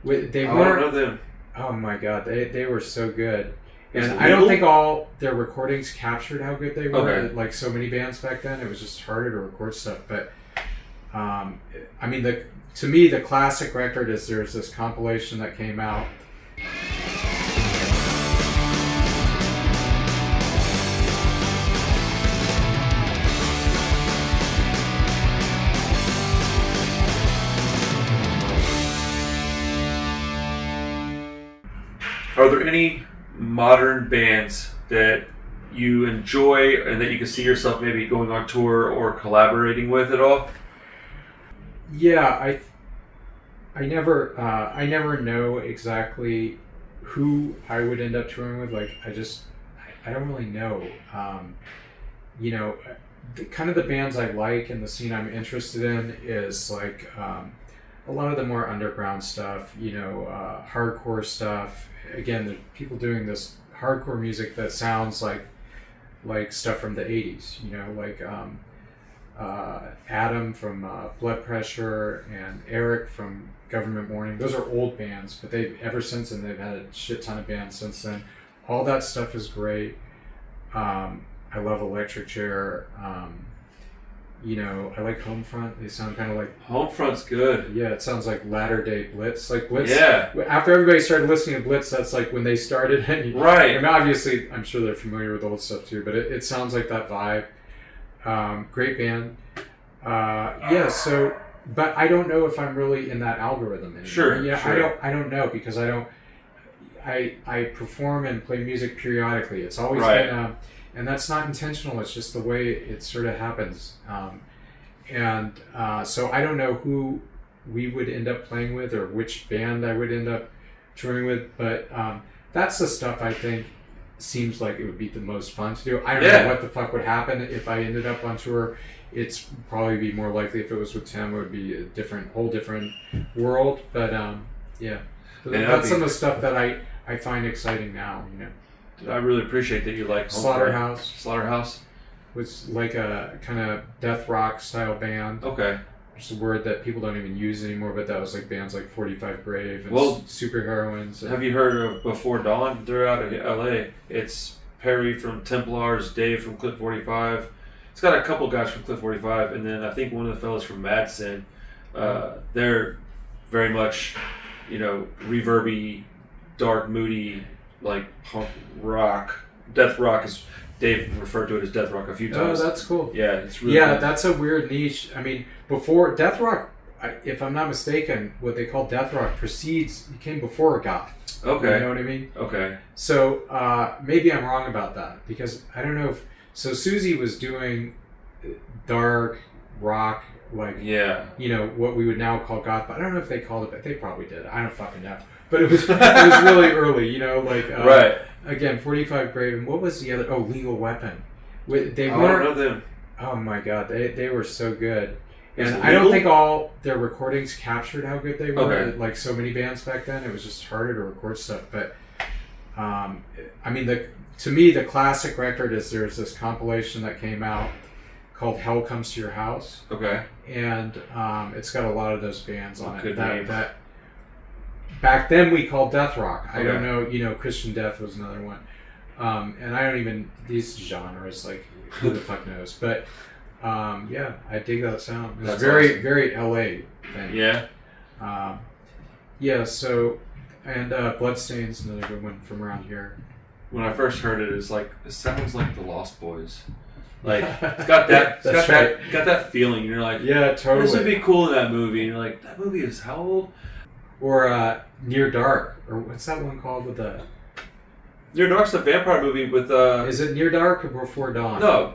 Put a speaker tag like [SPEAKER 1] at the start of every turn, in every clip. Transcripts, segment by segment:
[SPEAKER 1] They
[SPEAKER 2] I
[SPEAKER 1] were.
[SPEAKER 2] don't know them.
[SPEAKER 1] Oh my god, they were so good.
[SPEAKER 2] Is
[SPEAKER 1] And
[SPEAKER 2] it
[SPEAKER 1] I don't
[SPEAKER 2] legal?
[SPEAKER 1] think all their recordings captured how good they were.
[SPEAKER 2] Okay.
[SPEAKER 1] Like so many bands back then, it was just harder to record stuff. But I mean, to me, the classic record is there's this compilation that came out.
[SPEAKER 2] Are there any modern bands that you enjoy and that you can see yourself maybe going on tour or collaborating with at all?
[SPEAKER 1] Yeah, I never know exactly who I would end up touring with. Like I don't really know. You know, kind of the bands I like and the scene I'm interested in is like a lot of the more underground stuff. You know, hardcore stuff. Again, there's people doing this hardcore music that sounds like stuff from the 80s. You know, like Adam from Blood Pressure and Eric from Government Warning. Those are old bands, but ever since then they've had a shit ton of bands since then. All that stuff is great. I love Electric Chair. You know, I like Homefront. They sound kind of like
[SPEAKER 2] Homefront's good.
[SPEAKER 1] it sounds like latter day Blitz. Like Blitz.
[SPEAKER 2] Yeah.
[SPEAKER 1] After everybody started listening to Blitz, that's like when they started.
[SPEAKER 2] Right.
[SPEAKER 1] And obviously, I'm sure they're familiar with old stuff too, but it sounds like that vibe. Great band. So, but I don't know if I'm really in that algorithm anymore.
[SPEAKER 2] Sure.
[SPEAKER 1] Yeah,
[SPEAKER 2] sure.
[SPEAKER 1] I don't know because I perform and play music periodically. It's always
[SPEAKER 2] Right.
[SPEAKER 1] been, and that's not intentional. It's just the way it sort of happens. So I don't know who we would end up playing with or which band I would end up touring with, but that's the stuff I think seems like it would be the most fun to do. I don't know what the fuck would happen if I ended up on tour. It's probably be more likely if it was with Tim, it would be a whole different world. But that's some of the stuff that I find exciting now. You know,
[SPEAKER 2] I really appreciate that you like
[SPEAKER 1] Slaughterhouse.
[SPEAKER 2] Slaughterhouse
[SPEAKER 1] was like a kind of death rock style band.
[SPEAKER 2] Okay.
[SPEAKER 1] It's a word that people don't even use anymore, but that was like bands like 45 Grave and Super Heroines.
[SPEAKER 2] Have you heard of Before Dawn? They're out of LA. It's Perry from Templars, Dave from Clip 45. It's got a couple guys from Clip 45, and then I think one of the fellas from Mad Sin. They're very much, you know, reverby, dark, moody, like punk rock. Death rock is, Dave referred to it as death rock a few times.
[SPEAKER 1] Oh, that's cool.
[SPEAKER 2] Yeah, it's really
[SPEAKER 1] cool.
[SPEAKER 2] Cool.
[SPEAKER 1] That's a weird niche. I mean, before death rock, if I'm not mistaken, what they call death rock came before goth.
[SPEAKER 2] Okay.
[SPEAKER 1] You know what I mean?
[SPEAKER 2] Okay.
[SPEAKER 1] So maybe I'm wrong about that because I don't know if. So Susie was doing dark rock, like you know what we would now call goth, but I don't know if they called it that. They probably did. I don't fucking know. But it was really early, you know, like
[SPEAKER 2] right.
[SPEAKER 1] Again, 45 Grave, and what was the other? Oh, Lethal Weapon. They
[SPEAKER 2] I
[SPEAKER 1] weren't.
[SPEAKER 2] don't know them.
[SPEAKER 1] Oh my god, they were so good.
[SPEAKER 2] Is
[SPEAKER 1] And
[SPEAKER 2] it
[SPEAKER 1] I don't
[SPEAKER 2] legal?
[SPEAKER 1] think all their recordings captured how good they were.
[SPEAKER 2] Okay.
[SPEAKER 1] Like so many bands back then, it was just harder to record stuff. But I mean, to me, the classic record is there's this compilation that came out called Hell Comes to Your House.
[SPEAKER 2] Okay.
[SPEAKER 1] And it's got a lot of those bands on it.
[SPEAKER 2] Good name.
[SPEAKER 1] That back then we called death rock. I
[SPEAKER 2] Okay.
[SPEAKER 1] don't know, you know, Christian Death was another one. And I don't even, these genres, like, who the fuck knows. But I dig that sound. It's
[SPEAKER 2] That's
[SPEAKER 1] very,
[SPEAKER 2] awesome.
[SPEAKER 1] very LA thing.
[SPEAKER 2] Yeah.
[SPEAKER 1] So, and Bloodstain's another good one from around here.
[SPEAKER 2] When I first heard it, it's like, it sounds like the Lost Boys. Like, it's got that, got that feeling. And you're like,
[SPEAKER 1] yeah, totally.
[SPEAKER 2] this would be cool in that movie. And you're like, that movie is how old?
[SPEAKER 1] Or Near Dark, or what's that one called with the...
[SPEAKER 2] Near Dark's the vampire movie with...
[SPEAKER 1] Is it Near Dark or Before Dawn?
[SPEAKER 2] No,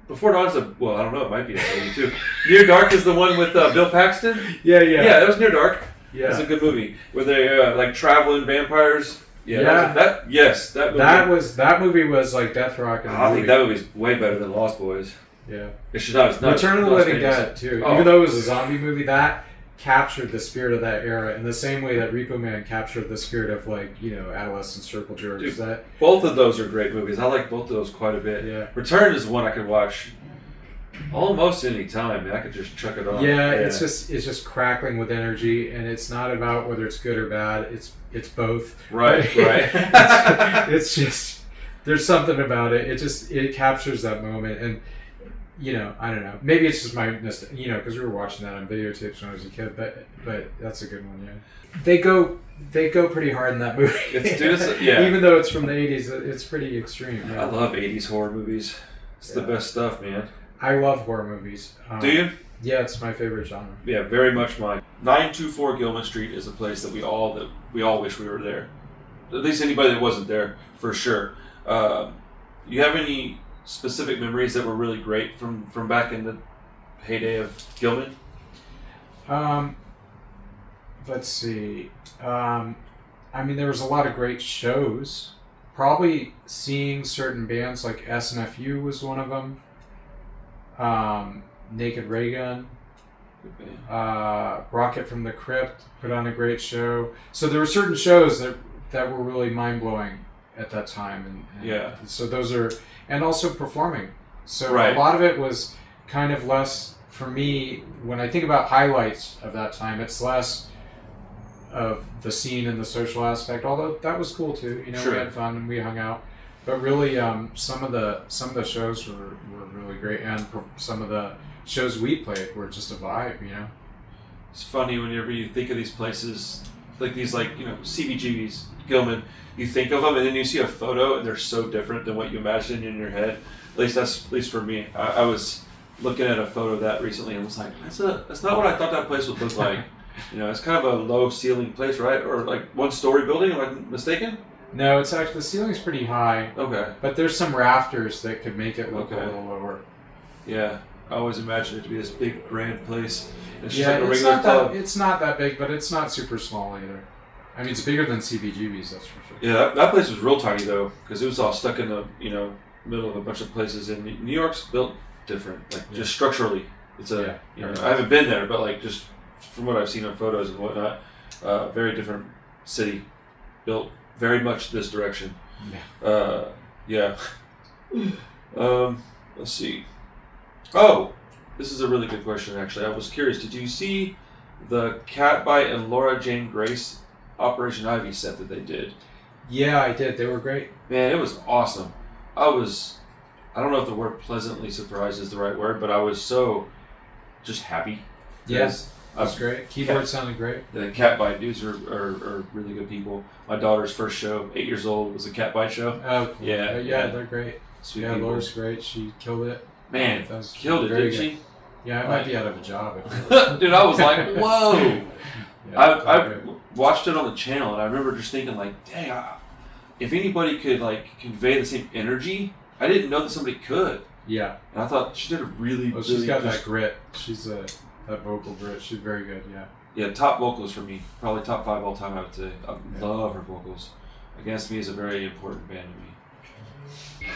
[SPEAKER 2] Before Dawn's I don't know, it might be a movie too. Near Dark is the one with Bill Paxton?
[SPEAKER 1] Yeah.
[SPEAKER 2] Yeah, that was Near Dark.
[SPEAKER 1] Yeah.
[SPEAKER 2] That's a good movie. Where they, like, traveling vampires.
[SPEAKER 1] Yeah.
[SPEAKER 2] That movie.
[SPEAKER 1] That movie was like death rock.
[SPEAKER 2] I think that movie's way better than Lost Boys.
[SPEAKER 1] Yeah.
[SPEAKER 2] It's not
[SPEAKER 1] Return of the
[SPEAKER 2] not as
[SPEAKER 1] Living
[SPEAKER 2] famous.
[SPEAKER 1] Dead too.
[SPEAKER 2] Oh.
[SPEAKER 1] Even though it was a zombie movie, that captured the spirit of that era in the same way that Repo Man captured the spirit of, like, you know, adolescent circle jerks.
[SPEAKER 2] Both of those are great movies. I like both of those quite a bit.
[SPEAKER 1] Yeah.
[SPEAKER 2] Return is one I could watch Almost any time, man. I could just chuck it on.
[SPEAKER 1] Yeah, it's just crackling with energy, and it's not about whether it's good or bad. It's both.
[SPEAKER 2] Right.
[SPEAKER 1] It's just there's something about it. It captures that moment, and I don't know. Maybe it's just my because we were watching that on videotapes when I was a kid. But that's a good one. Yeah, they go pretty hard in that movie. Even though it's from the 80s, it's pretty extreme.
[SPEAKER 2] Yeah. I love 80s horror movies. It's the best stuff, man.
[SPEAKER 1] I love horror movies.
[SPEAKER 2] Do you?
[SPEAKER 1] Yeah, it's my favorite genre.
[SPEAKER 2] Yeah, very much mine. 924 Gilman Street is a place that we all wish we were there. At least anybody that wasn't there, for sure. You have any specific memories that were really great from back in the heyday of Gilman?
[SPEAKER 1] Let's see. There was a lot of great shows. Probably seeing certain bands like SNFU was one of them. Naked Ray Gun, Rocket from the Crypt put on a great show. So there were certain shows that were really mind blowing at that time, and so those are, and also performing. So a lot of it was kind of less for me when I think about highlights of that time. It's less of the scene and the social aspect, although that was cool too. We had fun and we hung out. But really, some of the shows were really great, and some of the shows we played were just a vibe.
[SPEAKER 2] It's funny whenever you think of these places, like these, CBGBs, Gilman. You think of them, and then you see a photo, and they're so different than what you imagine in your head. At least for me. I was looking at a photo of that recently, and was like, that's not what I thought that place would look like. It's kind of a low ceiling place, right? Or like one story building. Am I mistaken?
[SPEAKER 1] No, it's actually the ceiling's pretty high.
[SPEAKER 2] Okay.
[SPEAKER 1] But there's some rafters that could make it look a little lower.
[SPEAKER 2] Yeah, I always imagined it to be this big grand place.
[SPEAKER 1] It's just like a regular club. It's not that big, but it's not super small either. It's bigger than CBGB's, that's for sure.
[SPEAKER 2] Yeah, that place was real tiny though, because it was all stuck in the middle of a bunch of places. And New York's built different, just structurally. It's I haven't been there, but just from what I've seen on photos and whatnot, very different city, built very much this direction. Yeah. Let's see. Oh, this is a really good question, actually. I was curious. Did you see the Catbite and Laura Jane Grace Operation Ivy set that they did?
[SPEAKER 1] Yeah, I did. They were great.
[SPEAKER 2] Man, it was awesome. I don't know if the word pleasantly surprised is the right word, but I was so just happy.
[SPEAKER 1] Yes. That's great. Keyboard sounded great.
[SPEAKER 2] The Catbite dudes are really good people. My daughter's first show, 8 years old, was a Catbite show.
[SPEAKER 1] Oh, cool. Yeah, they're great.
[SPEAKER 2] Sweet
[SPEAKER 1] people.
[SPEAKER 2] Laura's
[SPEAKER 1] great. She killed it.
[SPEAKER 2] Man, killed it, didn't she?
[SPEAKER 1] Yeah, I might be out of a job.
[SPEAKER 2] Dude, I was like, whoa. I watched it on the channel, and I remember just thinking, dang, if anybody could, convey the same energy, I didn't know that somebody could.
[SPEAKER 1] Yeah.
[SPEAKER 2] And I thought she did a really,
[SPEAKER 1] she's got that grit. She's that vocal grit. She's very good, yeah.
[SPEAKER 2] Yeah, top vocals for me. Probably top 5 all time, I would say. I love her vocals. Against Me is a very important band to me.